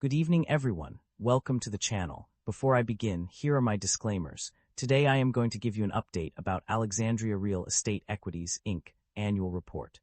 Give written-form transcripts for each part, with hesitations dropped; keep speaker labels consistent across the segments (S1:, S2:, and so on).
S1: Good evening, everyone. Welcome to the channel. Before I begin, here are my disclaimers. Today I am going to give you an update about Alexandria Real Estate Equities, Inc. Annual Report.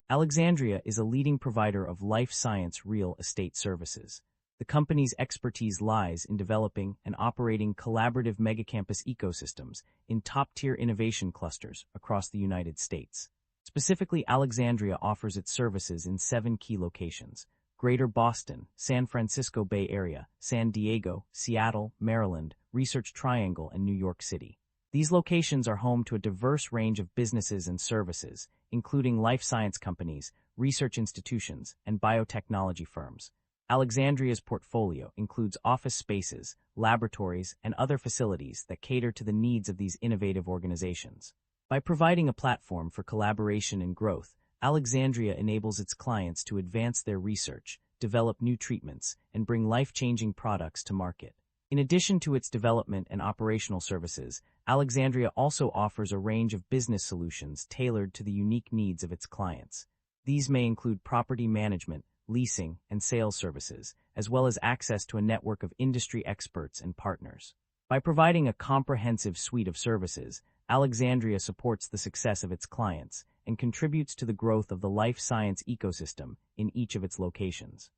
S1: Alexandria is a leading provider of life science real estate services. The company's expertise lies in developing and operating collaborative megacampus ecosystems in top-tier innovation clusters across the United States. Specifically, Alexandria offers its services in 7 key locations: Greater Boston, San Francisco Bay Area, San Diego, Seattle, Maryland, Research Triangle, and New York City. These locations are home to a diverse range of businesses and services, including life science companies, research institutions, and biotechnology firms. Alexandria's portfolio includes office spaces, laboratories, and other facilities that cater to the needs of these innovative organizations. By providing a platform for collaboration and growth, Alexandria enables its clients to advance their research, develop new treatments, and bring life-changing products to market. In addition to its development and operational services, Alexandria also offers a range of business solutions tailored to the unique needs of its clients. These may include property management, leasing, and sales services, as well as access to a network of industry experts and partners. By providing a comprehensive suite of services, Alexandria supports the success of its clients and contributes to the growth of the life science ecosystem in each of its locations.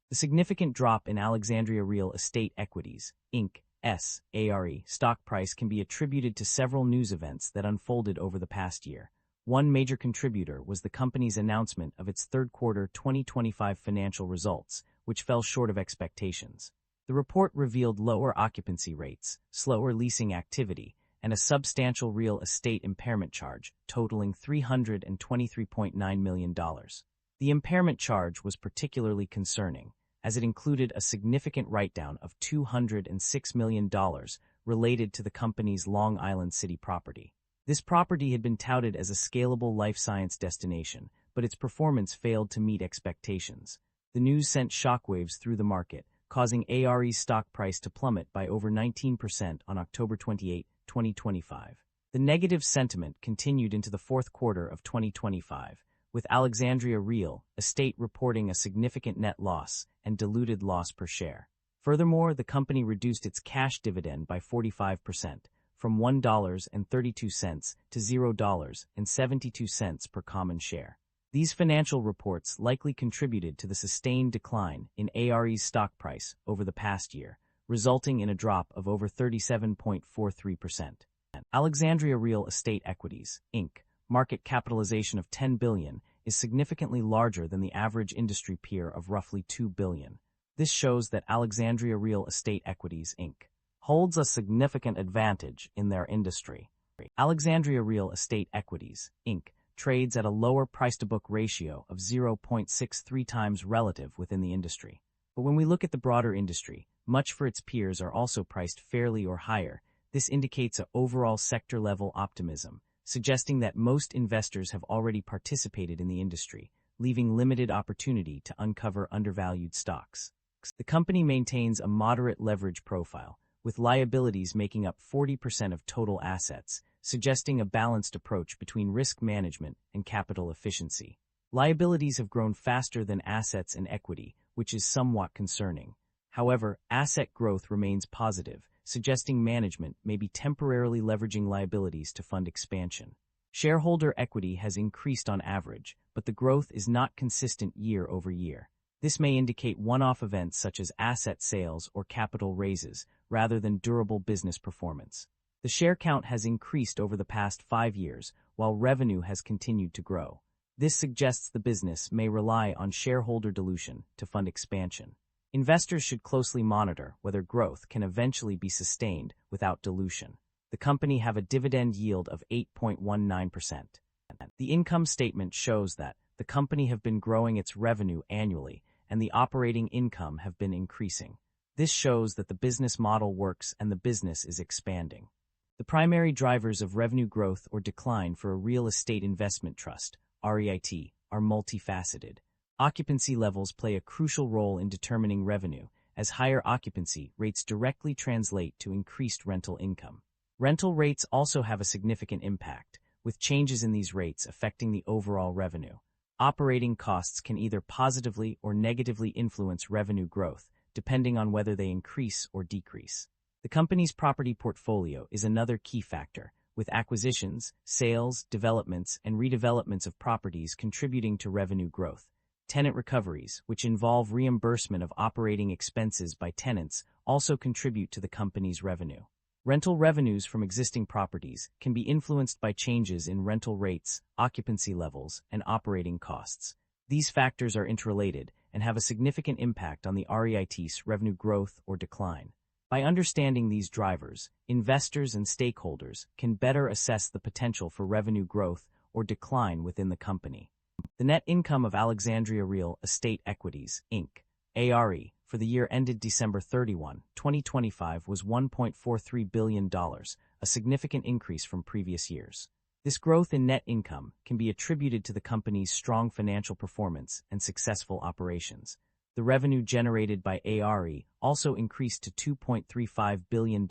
S1: The significant drop in Alexandria Real Estate Equities, Inc. (ARE) stock price can be attributed to several news events that unfolded over the past year. One major contributor was the company's announcement of its third quarter 2025 financial results, which fell short of expectations. The report revealed lower occupancy rates, slower leasing activity, and a substantial real estate impairment charge totaling $323.9 million. The impairment charge was particularly concerning, as it included a significant write-down of $206 million related to the company's Long Island City property. This property had been touted as a scalable life science destination, but its performance failed to meet expectations. The news sent shockwaves through the market, causing ARE's stock price to plummet by over 19% on October 28, 2025. The negative sentiment continued into the fourth quarter of 2025, with Alexandria Real Estate reporting a significant net loss and diluted loss per share. Furthermore, the company reduced its cash dividend by 45%, from $1.32 to $0.72 per common share. These financial reports likely contributed to the sustained decline in ARE's stock price over the past year, resulting in a drop of over 37.43%. Alexandria Real Estate Equities, Inc. market capitalization of $10 billion is significantly larger than the average industry peer of roughly $2 billion. This shows that Alexandria Real Estate Equities, Inc. holds a significant advantage in their industry. Alexandria Real Estate Equities, Inc. trades at a lower price-to-book ratio of 0.63 times relative within the industry. But when we look at the broader industry, much for its peers are also priced fairly or higher. This indicates an overall sector-level optimism, suggesting that most investors have already participated in the industry, leaving limited opportunity to uncover undervalued stocks. The company maintains a moderate leverage profile, with liabilities making up 40% of total assets, suggesting a balanced approach between risk management and capital efficiency. Liabilities have grown faster than assets and equity, which is somewhat concerning. However, asset growth remains positive, suggesting management may be temporarily leveraging liabilities to fund expansion. Shareholder equity has increased on average, but the growth is not consistent year over year. This may indicate one-off events such as asset sales or capital raises, rather than durable business performance. The share count has increased over the past 5 years, while revenue has continued to grow. This suggests the business may rely on shareholder dilution to fund expansion. Investors should closely monitor whether growth can eventually be sustained without dilution. The company have a dividend yield of 8.19%. The income statement shows that the company have been growing its revenue annually, and the operating income have been increasing. This shows that the business model works and the business is expanding. The primary drivers of revenue growth or decline for a real estate investment trust, REIT, are multifaceted. Occupancy levels play a crucial role in determining revenue, as higher occupancy rates directly translate to increased rental income. Rental rates also have a significant impact, with changes in these rates affecting the overall revenue. Operating costs can either positively or negatively influence revenue growth, depending on whether they increase or decrease. The company's property portfolio is another key factor, with acquisitions, sales, developments, and redevelopments of properties contributing to revenue growth. Tenant recoveries, which involve reimbursement of operating expenses by tenants, also contribute to the company's revenue. Rental revenues from existing properties can be influenced by changes in rental rates, occupancy levels, and operating costs. These factors are interrelated and have a significant impact on the REIT's revenue growth or decline. By understanding these drivers, investors and stakeholders can better assess the potential for revenue growth or decline within the company. The net income of Alexandria Real Estate Equities, Inc., ARE, for the year ended December 31, 2025 was $1.43 billion, a significant increase from previous years. This growth in net income can be attributed to the company's strong financial performance and successful operations. The revenue generated by ARE also increased to $2.35 billion,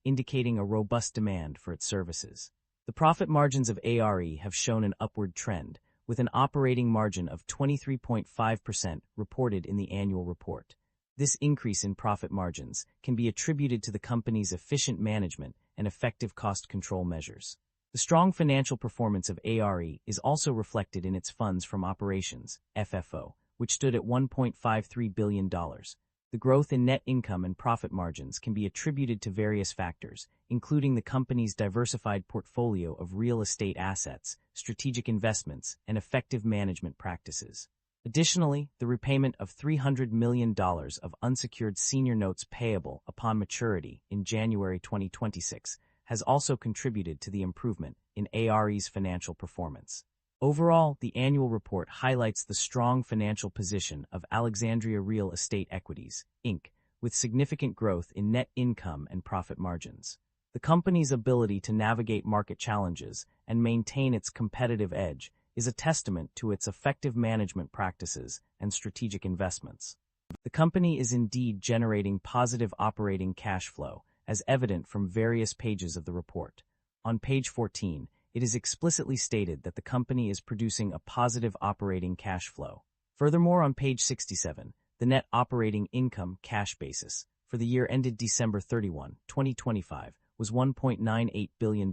S1: indicating a robust demand for its services. The profit margins of ARE have shown an upward trend, with an operating margin of 23.5% reported in the annual report. This increase in profit margins can be attributed to the company's efficient management and effective cost control measures. The strong financial performance of ARE is also reflected in its funds from operations, FFO, which stood at $1.53 billion. The growth in net income and profit margins can be attributed to various factors, including the company's diversified portfolio of real estate assets, strategic investments, and effective management practices. Additionally, the repayment of $300 million of unsecured senior notes payable upon maturity in January 2026 has also contributed to the improvement in ARE's financial performance. Overall, the annual report highlights the strong financial position of Alexandria Real Estate Equities, Inc., with significant growth in net income and profit margins. The company's ability to navigate market challenges and maintain its competitive edge is a testament to its effective management practices and strategic investments. The company is indeed generating positive operating cash flow, as evident from various pages of the report. On page 14, it is explicitly stated that the company is producing a positive operating cash flow. Furthermore, on page 67, the net operating income cash basis for the year ended December 31, 2025 was $1.98 billion,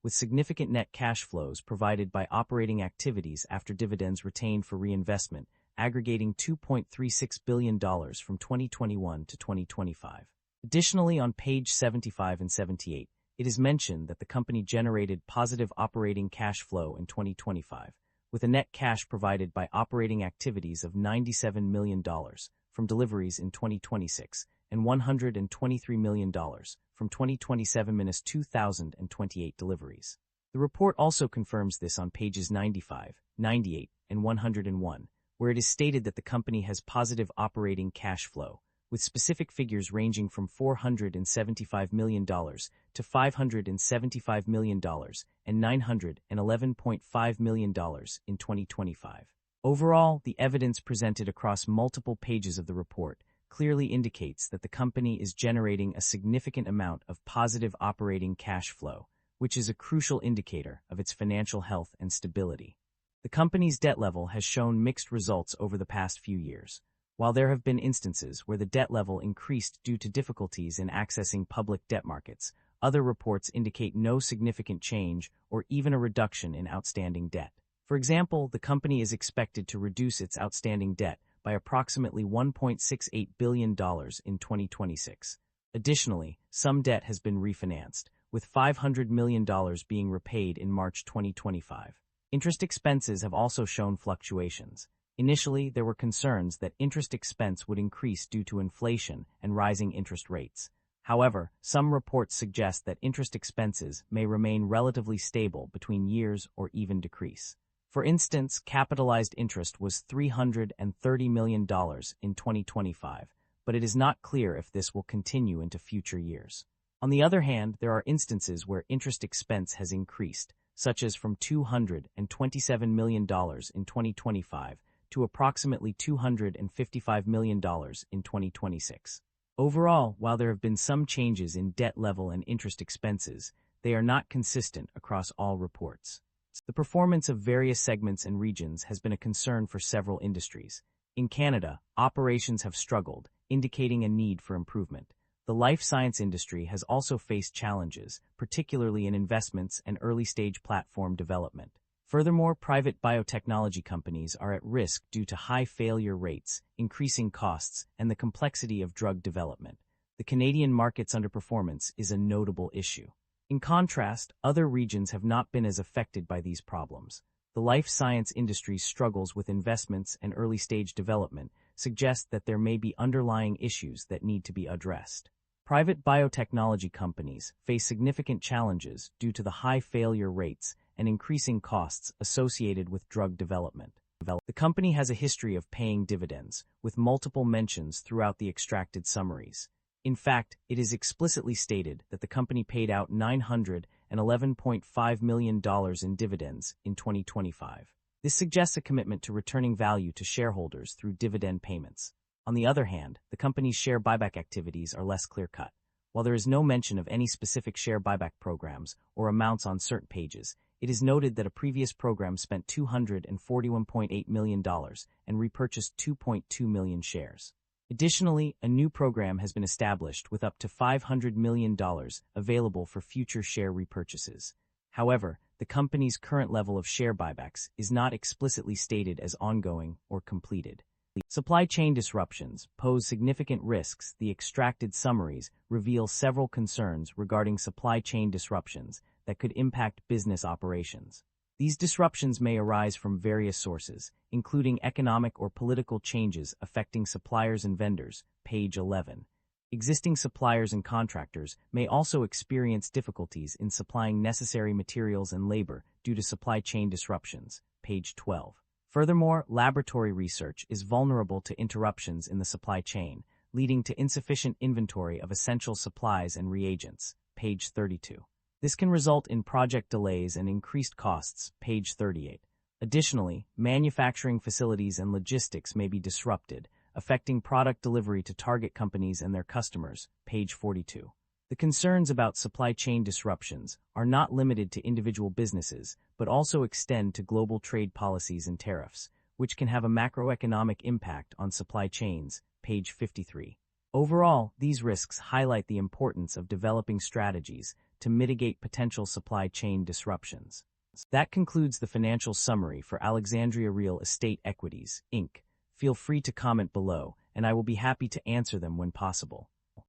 S1: with significant net cash flows provided by operating activities after dividends retained for reinvestment, aggregating $2.36 billion from 2021 to 2025. Additionally, on page 75 and 78, it is mentioned that the company generated positive operating cash flow in 2025, with a net cash provided by operating activities of $97 million from deliveries in 2026 and $123 million from 2027-2028 deliveries. The report also confirms this on pages 95, 98, and 101, where it is stated that the company has positive operating cash flow, with specific figures ranging from $475 million to $575 million and $911.5 million in 2025. Overall, the evidence presented across multiple pages of the report clearly indicates that the company is generating a significant amount of positive operating cash flow, which is a crucial indicator of its financial health and stability. The company's debt level has shown mixed results over the past few years. While there have been instances where the debt level increased due to difficulties in accessing public debt markets, other reports indicate no significant change or even a reduction in outstanding debt. For example, the company is expected to reduce its outstanding debt by approximately $1.68 billion in 2026. Additionally, some debt has been refinanced, with $500 million being repaid in March 2025. Interest expenses have also shown fluctuations. Initially, there were concerns that interest expense would increase due to inflation and rising interest rates. However, some reports suggest that interest expenses may remain relatively stable between years or even decrease. For instance, capitalized interest was $330 million in 2025, but it is not clear if this will continue into future years. On the other hand, there are instances where interest expense has increased, such as from $227 million in 2025 to approximately $255 million in 2026. Overall, while there have been some changes in debt level and interest expenses, they are not consistent across all reports. The performance of various segments and regions has been a concern for several industries. In Canada, operations have struggled, indicating a need for improvement. The life science industry has also faced challenges, particularly in investments and early-stage platform development. Furthermore, private biotechnology companies are at risk due to high failure rates, increasing costs, and the complexity of drug development. The Canadian market's underperformance is a notable issue. In contrast, other regions have not been as affected by these problems. The life science industry's struggles with investments and early-stage development suggest that there may be underlying issues that need to be addressed. Private biotechnology companies face significant challenges due to the high failure rates and increasing costs associated with drug development. The company has a history of paying dividends, with multiple mentions throughout the extracted summaries. In fact, it is explicitly stated that the company paid out $911.5 million in dividends in 2025. This suggests a commitment to returning value to shareholders through dividend payments. On the other hand, the company's share buyback activities are less clear-cut. While there is no mention of any specific share buyback programs or amounts on certain pages, it is noted that a previous program spent $241.8 million and repurchased 2.2 million shares. Additionally, a new program has been established with up to $500 million available for future share repurchases. However, the company's current level of share buybacks is not explicitly stated as ongoing or completed. Supply chain disruptions pose significant risks. The extracted summaries reveal several concerns regarding supply chain disruptions that could impact business operations. These disruptions may arise from various sources, including economic or political changes affecting suppliers and vendors, page 11. Existing suppliers and contractors may also experience difficulties in supplying necessary materials and labor due to supply chain disruptions, page 12. Furthermore, laboratory research is vulnerable to interruptions in the supply chain, leading to insufficient inventory of essential supplies and reagents, page 32. This can result in project delays and increased costs, page 38. Additionally, manufacturing facilities and logistics may be disrupted, affecting product delivery to target companies and their customers, page 42. The concerns about supply chain disruptions are not limited to individual businesses, but also extend to global trade policies and tariffs, which can have a macroeconomic impact on supply chains, page 53. Overall, these risks highlight the importance of developing strategies to mitigate potential supply chain disruptions. That concludes the financial summary for Alexandria Real Estate Equities, Inc. Feel free to comment below, and I will be happy to answer them when possible.